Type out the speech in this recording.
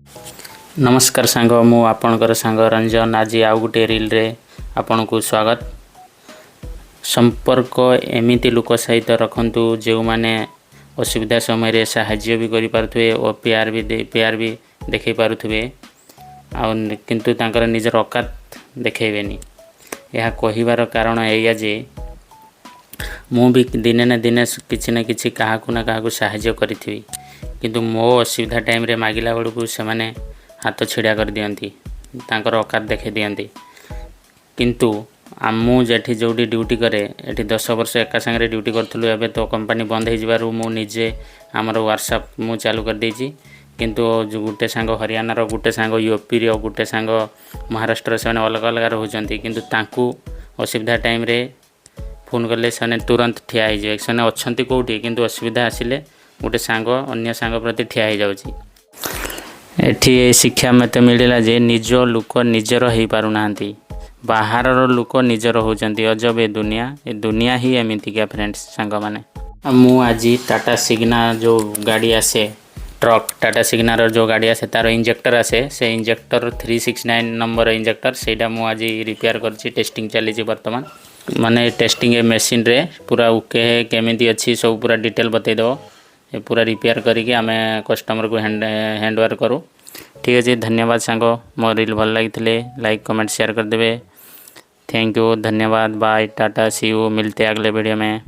नमस्कार सांग मु आपणकर सांग रंजन आज आउ गोटे रील रे आपण को स्वागत। संपर्क एमिति लोक सहित रखंतु जो माने असुविधा समय रे सहाय्य भी करि पारुथवे और प्यार भी देखै पारुथवे आ किंतु तांकर निजर औकात देखैबेनी। यह कहिबार कारण एया जे मु भी दिने ना दिने किछि ना किछि काहाकु ना काहाकु सहाय्य करिथिबी किंतु मो असुविधा टाइम रे मागिला बडकू से माने हाथ छिड़ा कर दियंती तांकर औकात देखे दियंती। किंतु आमु जेठी जोडी ड्यूटी करे एठी 10 वर्ष एका संगे ड्यूटी करथलु एबे तो कंपनी बंद हे जिबारु मु निजे हमर व्हाट्सएप मु चालू कर देछि। किंतु जो गुटे सांग हरियाणा रो गुटे सांग यूपी रो गुटे सांग महाराष्ट्र से अलग अलग रहउचंती किंतु तांकू असुविधा टाइम रे फोन करले सने तुरंत ठिया हे जे सने अछंती कोठी किंतु असुविधा आसिले गुटे सांग अन्य सांग प्रति ठिया हे जाउची। एठी शिक्षा मते मिलला जे निज लोक निजर हो पारु नांती बाहर लोक निजर होचंती। अजब ए दुनिया ही एमिति क्या फ्रेंड्स सांग माने। मु आज टाटा सिग्ना जो गाड़ी आसे ट्रक टाटा सिग्नार जो गाड़ी आसे तार इंजेक्टर आसे से इंजेक्टर 369 नंबर इंजेक्टर सेटा मु आज रिपेयर करछि। टेस्टिंग चली वर्तमान माने टेस्टिंग ए मशीन रे पूरा ओके केमिति अछि सब पूरा डिटेल बतै दो ये पूरा रिपेयर करके आम कस्टमर को हैंड ओवर करूँ। ठीक है धन्यवाद सांग मो रील भल लगी लाइक कमेंट शेयर कर देवे। थैंक यू धन्यवाद बाय टाटा सी यू मिलते अगले वीडियो में।